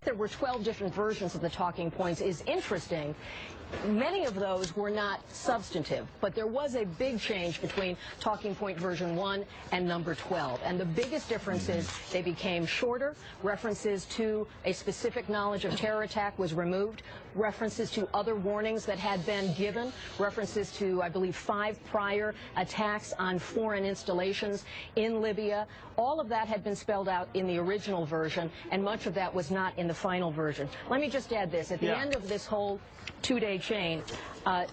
There were 12 different versions of the talking points is interesting. Many of those were not substantive, but there was a big change between talking point version 1 and number 12. And the biggest difference is they became shorter. References to a specific knowledge of terror attack was removed. References to other warnings that had been given. References to, I believe, 5 prior attacks on foreign installations in Libya. All of that had been spelled out in the original version, and much of that was not in the final version. Let me just add this. At the end of this whole two-day chain,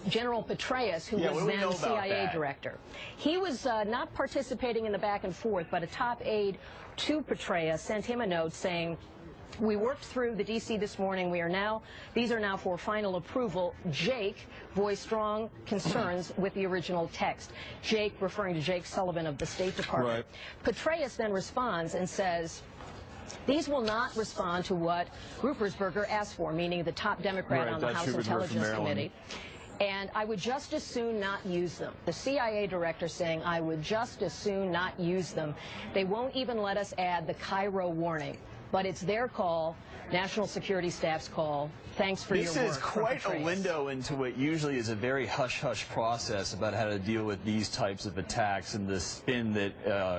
General Petraeus, who was then CIA director, he was not participating in the back and forth, but a top aide to Petraeus sent him a note saying, "We worked through the D.C. this morning. These are now for final approval. Jake voiced strong concerns with the original text." Jake, referring to Jake Sullivan of the State Department. Right. Petraeus then responds and says, "These will not respond to what Ruppersberger asked for," meaning the top Democrat on the House Intelligence Committee. "And I would just as soon not use them." The CIA director saying, "I would just as soon not use them. They won't even let us add the Cairo warning. But it's their call, National Security Staff's call. Thanks for your work." This is quite a window into what usually is a very hush-hush process about how to deal with these types of attacks and the spin that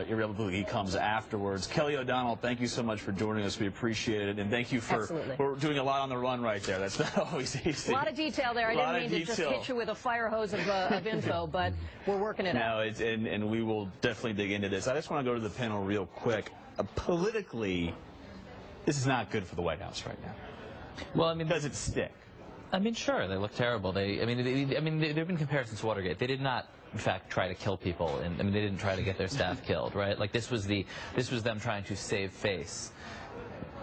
irrevocably comes afterwards. Kelly O'Donnell, thank you so much for joining us. We appreciate it. And thank you for doing a lot on the run right there. That's not always easy. A lot of detail there. I didn't mean to just hit you with a fire hose of info, but we're working it out. No, and we will definitely dig into this. I just want to go to the panel real quick. Politically, this is not good for the White House right now. Well, I mean, does it stick? I mean, sure, they look terrible. There have been comparisons to Watergate. They did not, in fact, try to kill people, and they didn't try to get their staff killed, right? Like this was them trying to save face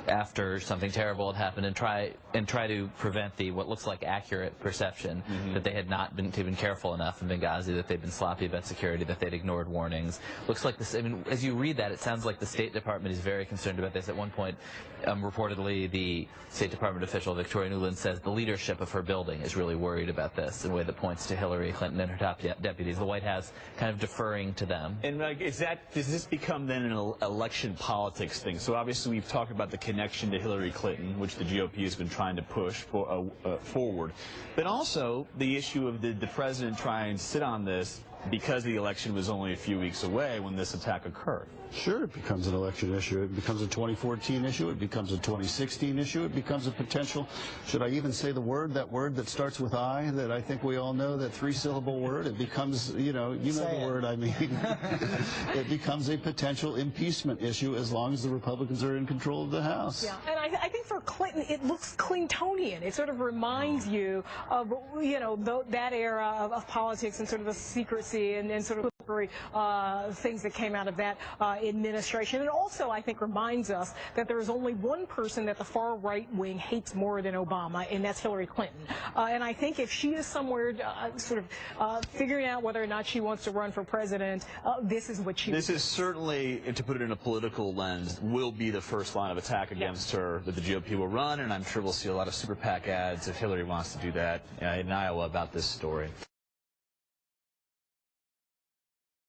after something terrible had happened and try to prevent what looks like accurate perception that they had not been careful enough in Benghazi, that they'd been sloppy about security, that they'd ignored warnings. Looks like this. I mean, as you read that, it sounds like the State Department is very concerned about this. At one point, reportedly, the State Department official Victoria Nuland says the leadership of her building is really worried about this in a way that points to Hillary Clinton and her top deputies. The White House kind of deferring to them. And like, does this become then an election politics thing? So obviously, we've talked about the connection to Hillary Clinton, which the GOP has been trying to push forward, but also the issue of the president trying to sit on this because the election was only a few weeks away when this attack occurred. Sure, it becomes an election issue. It becomes a 2014 issue. It becomes a 2016 issue. It becomes a potential, should I even say that word that starts with I, that I think we all know, that 3-syllable word? It becomes, you know the word I mean. It becomes a potential impeachment issue as long as the Republicans are in control of the House. Yeah, and I think for Clinton, it looks Clintonian. It sort of reminds you of, that era of politics and sort of the secrecy and sort of things that came out of that administration. And also, I think, reminds us that there is only one person that the far right wing hates more than Obama, and that's Hillary Clinton. And I think if she is somewhere figuring out whether or not she wants to run for president, this is what she This is certainly, to put it in a political lens, will be the first line of attack against her that the GOP will run, and I'm sure we'll see a lot of super PAC ads if Hillary wants to do that in Iowa about this story.